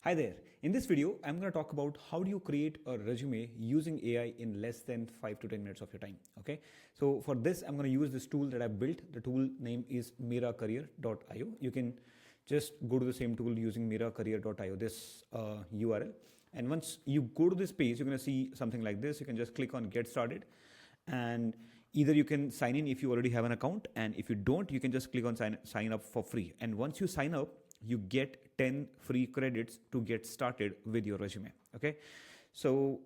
Hi there. In this video, I'm going to talk about how do you create a resume using AI in less than 5 to 10 minutes of your time. Okay. So for this, I'm going to use this tool that I built. The tool name is miracareer.io. You can just go to the same tool using miracareer.io, this URL. And once you go to this page, you're going to see something like this. You can just click on get started, and either you can sign in if you already have an account, and if you don't, you can just click on sign up for free. And once you sign up, you get 10 free credits to get started with your resume. Okay, so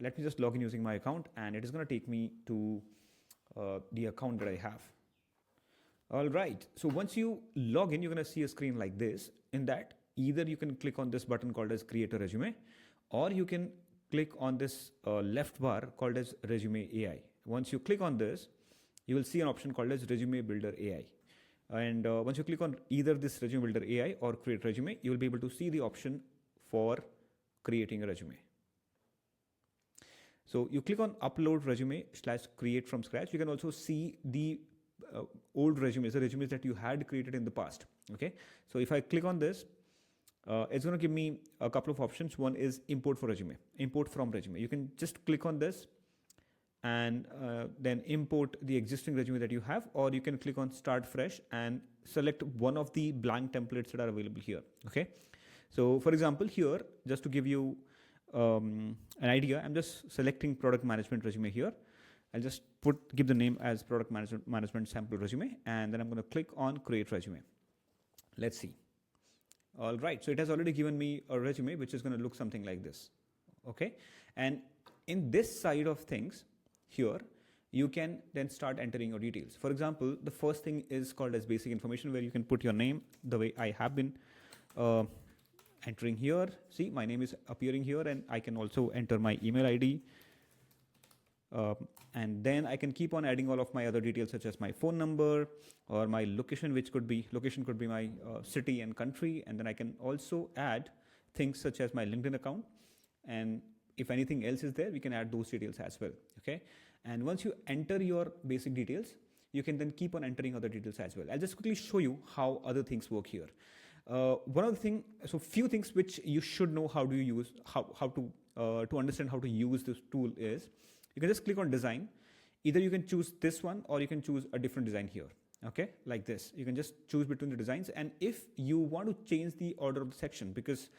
let me just log in using my account, and it is going to take me to the account that I have. All right, so once you log in, you're going to see a screen like this. In that, either you can click on this button called as create a resume, or you can click on this left bar called as resume AI. Once you click on this, you will see an option called as resume builder AI. And once you click on either this resume builder AI or create resume, you will be able to see the option for creating a resume. So you click on upload resume / create from scratch. You can also see the old resumes, the resumes that you had created in the past. Okay. So if I click on this, it's going to give me a couple of options. One is import from resume. You can just click on this and then import the existing resume that you have, or you can click on start fresh and select one of the blank templates that are available here. Okay, so for example, here, just to give you an idea, I'm just selecting product management resume here. I'll just give the name as product management sample resume, and then I'm going to click on create resume. Let's see. All right, so it has already given me a resume which is going to look something like this. Okay, and in this side of things, here, you can then start entering your details. For example, the first thing is called as basic information, where you can put your name the way I have been entering here. See, my name is appearing here, and I can also enter my email ID. And then I can keep on adding all of my other details, such as my phone number or my location, could be my city and country. And then I can also add things such as my LinkedIn account, and if anything else is there, we can add those details as well. Okay, and once you enter your basic details, you can then keep on entering other details as well. I'll just quickly show you how other things work here. One of the things, so few things which you should know how to use, how to understand how to use this tool is, you can just click on design. Either you can choose this one, or you can choose a different design here. Okay, like this. You can just choose between the designs, and if you want to change the order of the section, because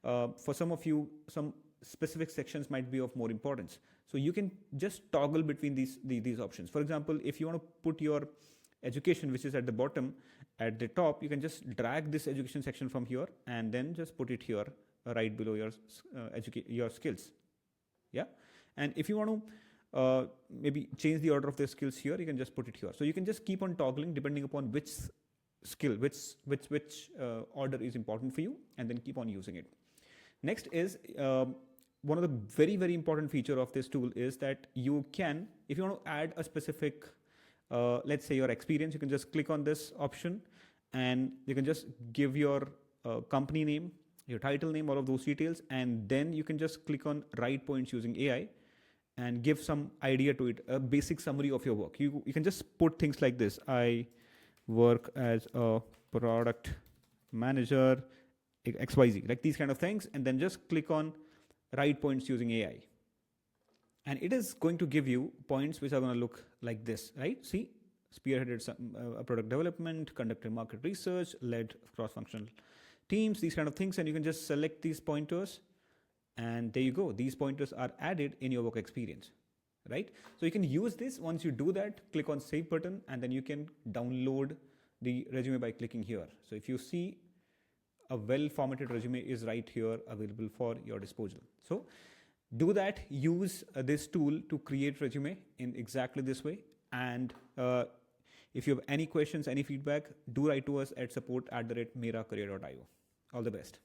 for some of you, some specific sections might be of more importance, so you can just toggle between these options. For example, if you want to put your education, which is at the bottom, at the top, you can just drag this education section from here and then just put it here, right below your skills. Yeah, and if you want to maybe change the order of the skills here, you can just put it here. So you can just keep on toggling depending upon which skill, which order is important for you, and then keep on using it. Next is one of the very, very important feature of this tool is that you can, if you want to add a specific, let's say your experience, you can just click on this option, and you can just give your company name, your title name, all of those details, and then you can just click on write points using AI and give some idea to it, a basic summary of your work. You can just put things like this: I work as a product manager, XYZ, like these kind of things, and then just click on write points using AI. And it is going to give you points which are going to look like this, right? See, spearheaded some product development, conducted market research, led cross-functional teams, these kind of things. And you can just select these pointers, and there you go. These pointers are added in your work experience, right? So you can use this. Once you do that, click on save button, and then you can download the resume by clicking here. So if you see, a well-formatted resume is right here available for your disposal. So do that, use this tool to create resume in exactly this way. And if you have any questions, any feedback, do write to us at support@miracareer.io. All the best.